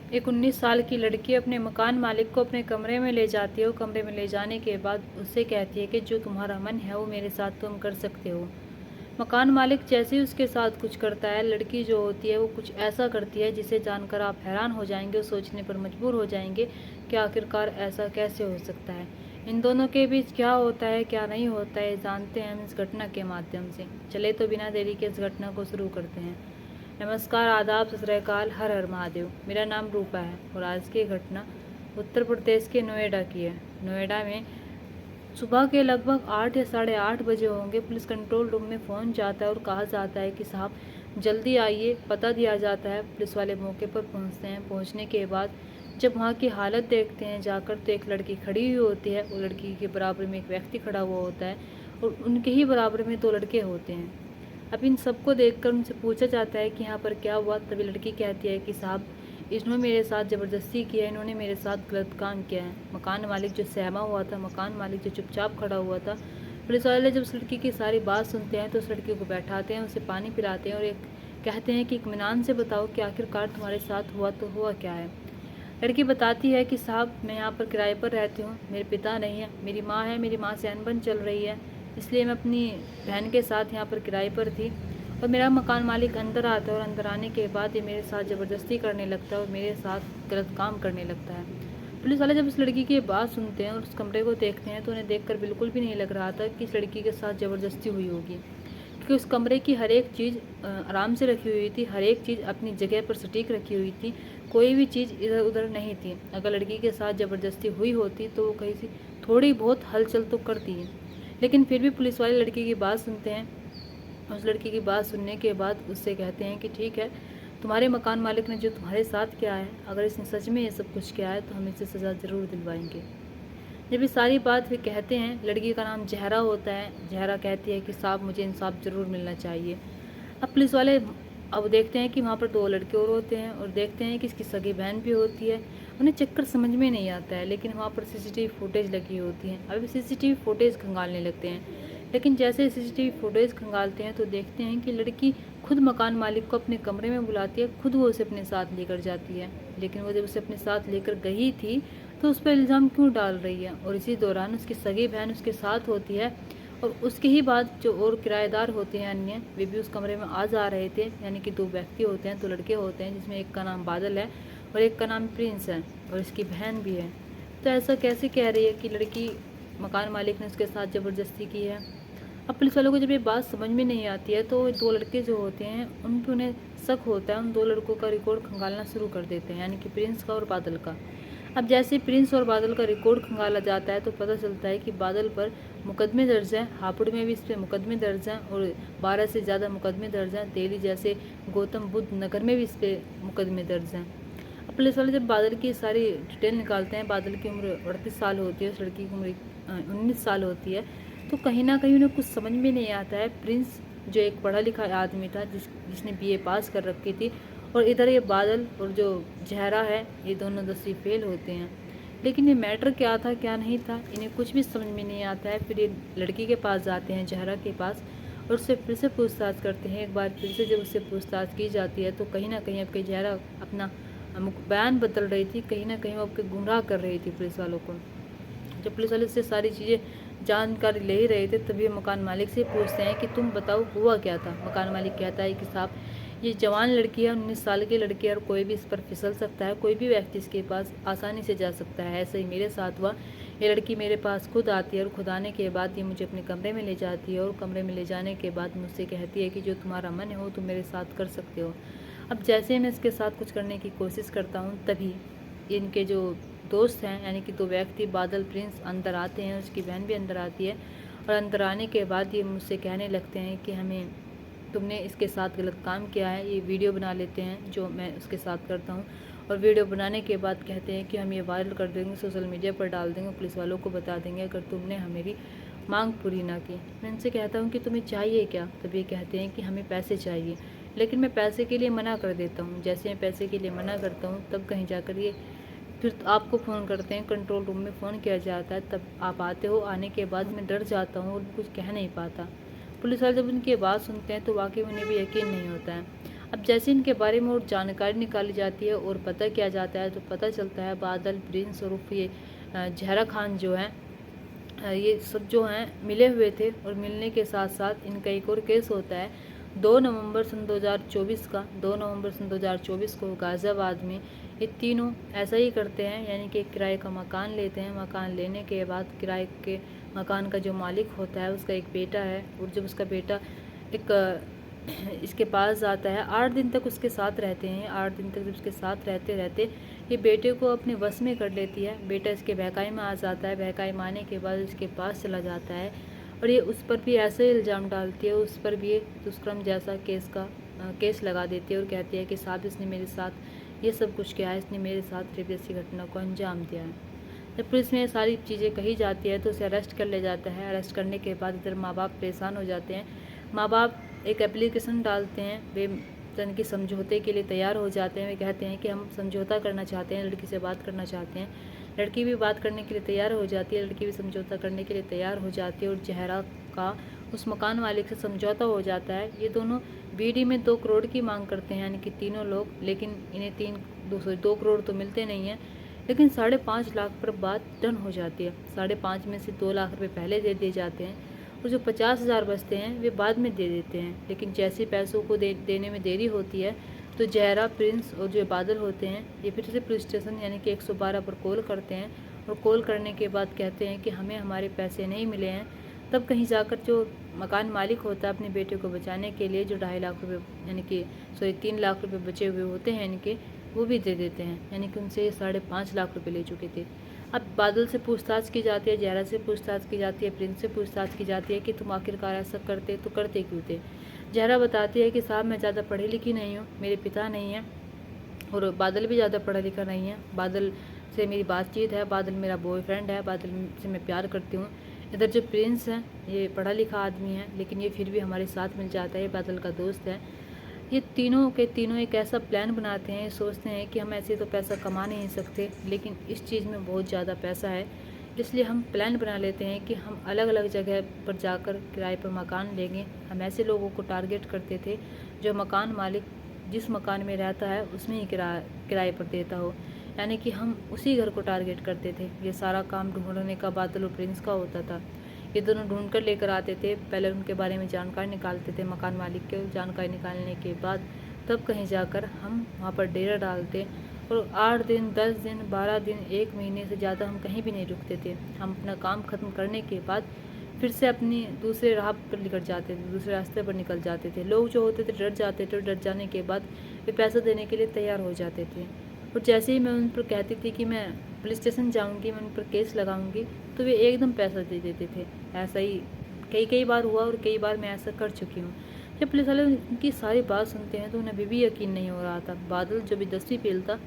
एक 19 साल की लड़की अपने मकान मालिक को अपने कमरे में ले जाती है और कमरे में ले जाने के बाद उससे कहती है कि जो तुम्हारा मन है वो मेरे साथ तुम कर सकते हो। मकान मालिक जैसे ही उसके साथ कुछ करता है, लड़की जो होती है वो कुछ ऐसा करती है जिसे जानकर आप हैरान हो जाएंगे और सोचने पर मजबूर हो जाएंगे कि आखिरकार ऐसा कैसे हो सकता है। इन दोनों के बीच क्या होता है क्या नहीं होता है जानते हैं हम इस घटना के माध्यम से। चले तो बिना देरी के इस घटना को शुरू करते हैं। नमस्कार, आदाब, सत श्री अकाल, हर हर महादेव। मेरा नाम रूपा है और आज की घटना उत्तर प्रदेश के नोएडा की है। नोएडा में सुबह के लगभग 8 या 8:30 बजे होंगे। पुलिस कंट्रोल रूम में फ़ोन जाता है और कहा जाता है कि साहब जल्दी आइए। पता दिया जाता है। पुलिस वाले मौके पर पहुंचते हैं। पहुंचने के बाद जब वहां की हालत देखते हैं जाकर, तो एक लड़की खड़ी हुई होती है और लड़की के बराबर में एक व्यक्ति खड़ा हुआ होता है और उनके ही बराबर में 2 लड़के होते हैं। अब इन सबको देखकर उनसे पूछा जाता है कि यहाँ पर क्या हुआ। तभी लड़की कहती है कि साहब इन्होंने मेरे साथ ज़बरदस्ती किया है, इन्होंने मेरे साथ गलत काम किया है। मकान मालिक जो सहमा हुआ था, मकान मालिक जो चुपचाप खड़ा हुआ था, पुलिस वाले जब उस लड़की की सारी बात सुनते हैं तो उस लड़की को बैठाते हैं, उसे पानी पिलाते हैं और एक कहते हैं कि इत्मीनान से बताओ कि आखिरकार तुम्हारे साथ हुआ तो हुआ क्या है। लड़की बताती है कि साहब मैं यहाँ पर किराए पर रहती हूँ, मेरे पिता नहीं है, मेरी माँ है, मेरी माँ से अनबन चल रही है, इसलिए मैं अपनी बहन के साथ यहाँ पर किराए पर थी और मेरा मकान मालिक अंदर आता है और अंदर आने के बाद ये मेरे साथ ज़बरदस्ती करने लगता है और मेरे साथ गलत काम करने लगता है। पुलिस वाले जब उस लड़की की बात सुनते हैं और उस कमरे को देखते हैं तो उन्हें देखकर बिल्कुल भी नहीं लग रहा था कि इस लड़की के साथ ज़बरदस्ती हुई होगी, क्योंकि उस कमरे की हर एक चीज़ आराम से रखी हुई थी, हर एक चीज़ अपनी जगह पर सटीक रखी हुई थी, कोई भी चीज़ इधर उधर नहीं थी। अगर लड़की के साथ ज़बरदस्ती हुई होती तो वो कहीं से थोड़ी बहुत हलचल तो करती है, लेकिन फिर भी पुलिस वाले लड़की की बात सुनते हैं। उस लड़की की बात सुनने के बाद उससे कहते हैं कि ठीक है, तुम्हारे मकान मालिक ने जो तुम्हारे साथ किया है, अगर इसने सच में ये सब कुछ किया है तो हम इसे सज़ा ज़रूर दिलवाएंगे। जब ये सारी बात वे कहते हैं, लड़की का नाम जहरा होता है। जहरा कहती है कि साहब मुझे इंसाफ ज़रूर मिलना चाहिए। अब पुलिस वाले अब देखते हैं कि वहाँ पर 2 लड़के और होते हैं और देखते हैं कि इसकी सगी बहन भी होती है। उन्हें चक्कर समझ में नहीं आता है, लेकिन वहाँ पर सीसीटीवी फुटेज लगी होती है। अब सीसीटीवी फुटेज खंगालने लगते हैं, लेकिन जैसे सीसीटीवी फुटेज खंगालते हैं तो देखते हैं कि लड़की खुद मकान मालिक को अपने कमरे में बुलाती है, खुद वो उसे अपने साथ लेकर जाती है। लेकिन वो जब उसे अपने साथ लेकर गई थी तो उस पर इल्ज़ाम क्यों डाल रही है, और इसी दौरान उसकी सगी बहन उसके साथ होती है और उसके ही बाद जो और किराएदार होते हैं अन्य, वे भी उस कमरे में आ जा रहे थे। यानी कि 2 व्यक्ति होते हैं, 2 लड़के होते हैं, जिसमें एक का नाम बादल है और एक का नाम प्रिंस है और इसकी बहन भी है। तो ऐसा कैसे कह रही है कि लड़की मकान मालिक ने उसके साथ ज़बरदस्ती की है। अब पुलिस वालों को जब ये बात समझ में नहीं आती है तो 2 लड़के जो होते हैं उन पर उन्हें शक होता है। उन 2 लड़कों का रिकॉर्ड खंगालना शुरू कर देते हैं, यानी कि प्रिंस का और बादल का। अब जैसे प्रिंस और बादल का रिकॉर्ड खंगाला जाता है तो पता चलता है कि बादल पर मुकदमे दर्ज हैं, हापुड़ में भी इस पर मुकदमे दर्ज हैं और 12 से ज़्यादा मुकदमे दर्ज हैं। दिल्ली जैसे गौतम बुद्ध नगर में भी इस पर मुकदमे दर्ज हैं। अब पुलिस वाले जब बादल की सारी डिटेल निकालते हैं, बादल की उम्र 38 साल होती है, उस लड़की की उम्र 19 साल होती है, तो कहीं ना कहीं उन्हें कुछ समझ में नहीं आता है। प्रिंस जो एक पढ़ा लिखा आदमी था, जिसने बीए पास कर रखी थी, और इधर ये बादल और जो जहरा है, ये दोनों 10वीं फेल होते हैं। लेकिन ये मैटर क्या था क्या नहीं था, इन्हें कुछ भी समझ में नहीं आता है। फिर ये लड़की के पास जाते हैं, जहरा के पास, और उससे फिर से पूछताछ करते हैं। एक बार फिर से जब उससे पूछताछ की जाती है तो कहीं ना कहीं आपके जहरा अपना बयान बदल रही थी, कहीं ना कहीं वो आपके गुमराह कर रही थी पुलिस वालों को। जब पुलिस वाले से सारी चीज़ें जानकारी ले ही रहे थे तभी मकान मालिक से पूछते हैं कि तुम बताओ हुआ क्या था। मकान मालिक कहता है कि साहब ये जवान लड़की है, 19 साल की लड़की है और कोई भी इस पर फिसल सकता है, कोई भी व्यक्ति इसके पास आसानी से जा सकता है। ऐसे ही मेरे साथ हुआ। ये लड़की मेरे पास खुद आती है और खुद आने के बाद ये मुझे अपने कमरे में ले जाती है और कमरे में ले जाने के बाद मुझसे कहती है कि जो तुम्हारा मन हो तुम मेरे साथ कर सकते हो। अब जैसे मैं इसके साथ कुछ करने की कोशिश करता हूँ तभी इनके जो दोस्त हैं, यानी कि 2 व्यक्ति बादल प्रिंस अंदर आते हैं, उसकी बहन भी अंदर आती है और अंदर आने के बाद ये मुझसे कहने लगते हैं कि हमें तुमने इसके साथ गलत काम किया है। ये वीडियो बना लेते हैं जो मैं उसके साथ करता हूँ और वीडियो बनाने के बाद कहते हैं कि हम ये वायरल कर देंगे, सोशल मीडिया पर डाल देंगे, पुलिस वालों को बता देंगे अगर तुमने मेरी मांग पूरी ना की। मैं इनसे कहता हूँ कि तुम्हें चाहिए क्या, तब ये कहते हैं कि हमें पैसे चाहिए। लेकिन मैं पैसे के लिए मना कर देता हूँ। जैसे मैं पैसे के लिए मना करता हूँ तब कहीं जाकर ये फिर आपको फ़ोन करते हैं, कंट्रोल रूम में फ़ोन किया जाता है, तब आप आते हो। आने के बाद मैं डर जाता हूँ और कुछ कह नहीं पाता। पुलिस वाले जब उनकी बात सुनते हैं तो वाकई उन्हें भी यकीन नहीं होता है। अब जैसे इनके बारे में और जानकारी निकाली जाती है और पता किया जाता है तो पता चलता है बादल, प्रिंस और ये जहरा खान जो हैं ये सब जो हैं मिले हुए थे। और मिलने के साथ साथ इनका एक और केस होता है 2 नवंबर सन 2024 का। 2 नवंबर सन 2024 को गाज़ियाबाद में ये तीनों ऐसा ही करते हैं, यानी कि किराए का मकान लेते हैं। मकान लेने के बाद किराए के मकान का जो मालिक होता है उसका एक बेटा है, और जब उसका बेटा एक इसके पास आता है 8 दिन तक उसके साथ रहते हैं। 8 दिन तक जब उसके साथ रहते रहते ये बेटे को अपने वश में कर लेती है। बेटा इसके बहकाई में आ जाता है। बहकाई में आने के बाद इसके पास चला जाता है और ये उस पर भी ऐसे ही इल्ज़ाम डालती है, उस पर भी दुष्कर्म जैसा केस लगा देती है और कहती है कि साहब इसने मेरे साथ ये सब कुछ किया है, इसने मेरे साथ रेप जैसी घटना को अंजाम दिया है। जब पुलिस में ये सारी चीज़ें कही जाती है तो उसे अरेस्ट कर लिया जाता है। अरेस्ट करने के बाद इधर माँ बाप परेशान हो जाते हैं। माँ बाप एक एप्लीकेशन डालते हैं, वे यानी कि समझौते के लिए तैयार हो जाते हैं। वे कहते हैं कि हम समझौता करना चाहते हैं, लड़की से बात करना चाहते हैं। लड़की भी बात करने के लिए तैयार हो जाती है, लड़की भी समझौता करने के लिए तैयार हो जाती है और जहरा का उस मकान मालिक से समझौता हो जाता है। ये दोनों बीडी में 2 करोड़ की मांग करते हैं, यानी कि तीनों लोग, लेकिन इन्हें 2 करोड़ तो मिलते नहीं हैं, लेकिन 5.5 लाख पर बात डन हो जाती है। 5.5 में से 2 लाख रुपये पहले दे दिए जाते हैं और जो 50,000 बचते हैं वे बाद में दे देते हैं। लेकिन जैसे पैसों को देने में देरी होती है तो जहरा, प्रिंस और जो बादल होते हैं ये फिर से पुलिस स्टेशन यानी कि 112 पर कॉल करते हैं और कॉल करने के बाद कहते हैं कि हमें हमारे पैसे नहीं मिले हैं। तब कहीं जाकर जो मकान मालिक होता है अपने बेटे को बचाने के लिए जो 2.5 लाख रुपये यानी कि 3 लाख रुपये बचे हुए होते हैं इनके, वो भी दे देते हैं, यानी कि उनसे 5.5 लाख रुपये ले चुके थे। अब बादल से पूछताछ की जाती है, जहरा से पूछताछ की जाती है, प्रिंस से पूछताछ की जाती है कि तुम आखिरकार ऐसा करते तो करते क्यों थे। जहरा बताती है कि साहब मैं ज़्यादा पढ़ी लिखी नहीं हूँ, मेरे पिता नहीं हैं और बादल भी ज़्यादा पढ़ा लिखा नहीं है। बादल से मेरी बातचीत है, बादल मेरा बॉयफ्रेंड है, बादल से मैं प्यार करती हूँ। इधर जो प्रिंस है ये पढ़ा लिखा आदमी है, लेकिन ये फिर भी हमारे साथ मिल जाता है, बादल का दोस्त है। ये तीनों के तीनों एक ऐसा प्लान बनाते हैं, सोचते हैं कि हम ऐसे तो पैसा कमा नहीं सकते, लेकिन इस चीज़ में बहुत ज़्यादा पैसा है, इसलिए हम प्लान बना लेते हैं कि हम अलग अलग जगह पर जाकर किराए पर मकान लेंगे। हम ऐसे लोगों को टारगेट करते थे जो मकान मालिक जिस मकान में रहता है उसमें ही किराए पर देता हो, यानी कि हम उसी घर को टारगेट करते थे। ये सारा काम ढूंढने का बादल और प्रिंस का होता था। ये दोनों ढूंढ कर लेकर आते थे, पहले उनके बारे में जानकारी निकालते थे मकान मालिक के। जानकारी निकालने के बाद तब कहीं जाकर हम वहाँ पर डेरा डालते और 8 दिन, 10 दिन, 12 दिन, 1 महीने से ज़्यादा हम कहीं भी नहीं रुकते थे। हम अपना काम ख़त्म करने के बाद फिर से अपनी दूसरे राह पर निकल जाते थे, दूसरे रास्ते पर निकल जाते थे। लोग जो होते थे डर जाते थे, डर जाने के बाद वे पैसा देने के लिए तैयार हो जाते थे। और जैसे ही मैं उन पर कहती थी कि मैं पुलिस स्टेशन जाऊंगी, मैं उन पर केस लगाऊंगी, तो वे एकदम पैसा दे देते थे। ऐसा ही कई बार हुआ और कई बार मैं ऐसा कर चुकी हूँ। जब पुलिस वाले उनकी सारी बात सुनते हैं तो उन्हें अभी भी यकीन नहीं हो रहा था। बादल जो भी 10वीं फेल था,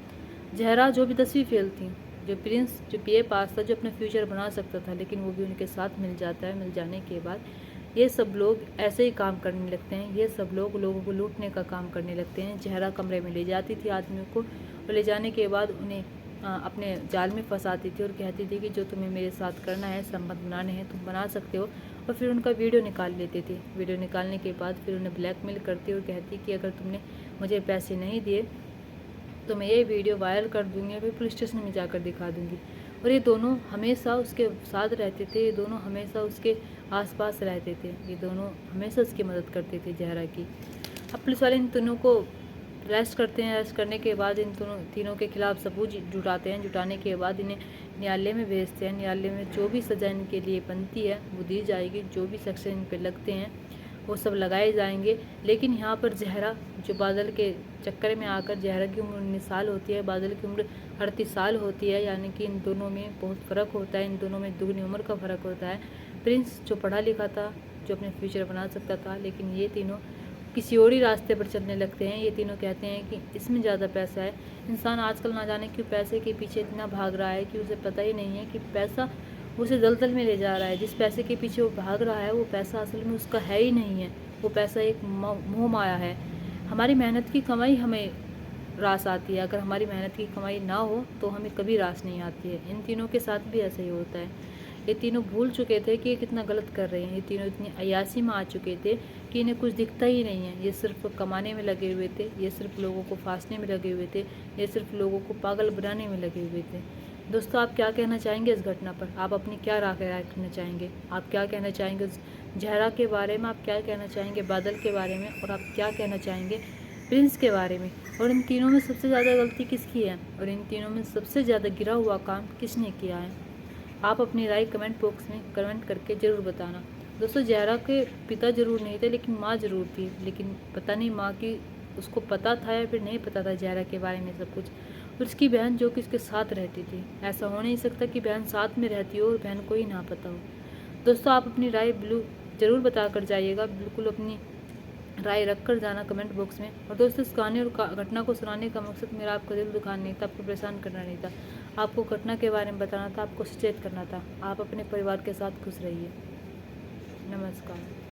जहरा जो भी 10वीं फेल थी, जो प्रिंस जो बीए पास था, जो अपना फ्यूचर बना सकता था, लेकिन वो भी उनके साथ मिल जाता है। मिल जाने के बाद ये सब लोग ऐसे ही काम करने लगते हैं। ये सब लोग लोगों को लूटने का काम करने लगते हैं। जहरा कमरे में ले जाती थी आदमियों को और ले जाने के बाद उन्हें अपने जाल में फंसाती थी और कहती थी कि जो तुम्हें मेरे साथ करना है, संबंध बनाने हैं, तुम बना सकते हो। और फिर उनका वीडियो निकाल लेते थे। वीडियो निकालने के बाद फिर उन्हें ब्लैकमेल करती और कहती कि अगर तुमने मुझे पैसे नहीं दिए तो मैं ये वीडियो वायरल कर दूँगी, फिर पुलिस स्टेशन में जाकर दिखा दूँगी। और ये दोनों हमेशा उसके साथ रहते थे, ये दोनों हमेशा उसके आसपास रहते थे, ये दोनों हमेशा उसकी मदद करते थे जहरा की। अब पुलिस वाले इन दोनों को अरेस्ट करते हैं। अरेस्ट करने के बाद इन तीनों के खिलाफ सबूत जुटाते हैं। जुटाने के बाद इन्हें न्यायालय में भेजते हैं। न्यायालय में जो भी सज़ा इनके लिए बनती है वो दी जाएगी। जो भी सेक्शन इन पर लगते हैं वो सब लगाए जाएंगे। लेकिन यहाँ पर जहरा जो बादल के चक्कर में आकर, जहरा की उम्र 19 साल होती है, बादल की उम्र 38 साल होती है, यानी कि इन दोनों में बहुत फ़र्क होता है। इन दोनों में दुगनी उम्र का फ़र्क होता है। प्रिंस जो पढ़ा लिखा था, जो अपने फ्यूचर बना सकता था, लेकिन ये तीनों किसी और ही रास्ते पर चलने लगते हैं। ये तीनों कहते हैं कि इसमें ज़्यादा पैसा है। इंसान आजकल ना जाने क्यों पैसे के पीछे इतना भाग रहा है कि उसे पता ही नहीं है कि पैसा उसे दलदल में ले जा रहा है। जिस पैसे के पीछे वो भाग रहा है वो पैसा असल में उसका है ही नहीं है, वो पैसा एक मोह माया है। हमारी मेहनत की कमाई हमें रास आती है, अगर हमारी मेहनत की कमाई ना हो तो हमें कभी रास नहीं आती है। इन तीनों के साथ भी ऐसा ही होता है। ये तीनों भूल चुके थे कि ये कितना गलत कर रहे हैं। ये तीनों इतनी अय्याशी में आ चुके थे कि इन्हें कुछ दिखता ही नहीं है। ये सिर्फ कमाने में लगे हुए थे, ये सिर्फ लोगों को फांसने में लगे हुए थे, ये सिर्फ लोगों को पागल बनाने में लगे हुए थे। दोस्तों, आप क्या कहना चाहेंगे इस घटना पर? आप अपनी क्या राय रखना चाहेंगे? आप क्या कहना चाहेंगे ज़हरा के बारे में? आप क्या कहना चाहेंगे बादल के बारे में? और आप क्या कहना चाहेंगे प्रिंस के बारे में? और इन तीनों में सबसे ज़्यादा गलती किसकी है? और इन तीनों में सबसे ज़्यादा गिरा हुआ काम किसने किया है? आप अपनी राय कमेंट बॉक्स में कमेंट करके ज़रूर बताना। दोस्तों, ज़हरा के पिता ज़रूर नहीं थे, लेकिन माँ ज़रूर थी। लेकिन पता नहीं माँ की उसको पता था या फिर नहीं पता था ज़हरा के बारे में सब कुछ। और उसकी बहन जो कि उसके साथ रहती थी, ऐसा हो नहीं सकता कि बहन साथ में रहती हो और बहन को ही ना पता हो। दोस्तों, आप अपनी राय ज़रूर बता कर जाइएगा, बिल्कुल अपनी राय रख कर जाना कमेंट बॉक्स में। और दोस्तों, इस कहानी और घटना को सुनाने का मकसद मेरा आपका दिल दुखाना नहीं था, आपको परेशान करना नहीं था, आपको घटना के बारे में बताना था, आपको सचेत करना था। आप अपने परिवार के साथ खुश रहिए। नमस्कार।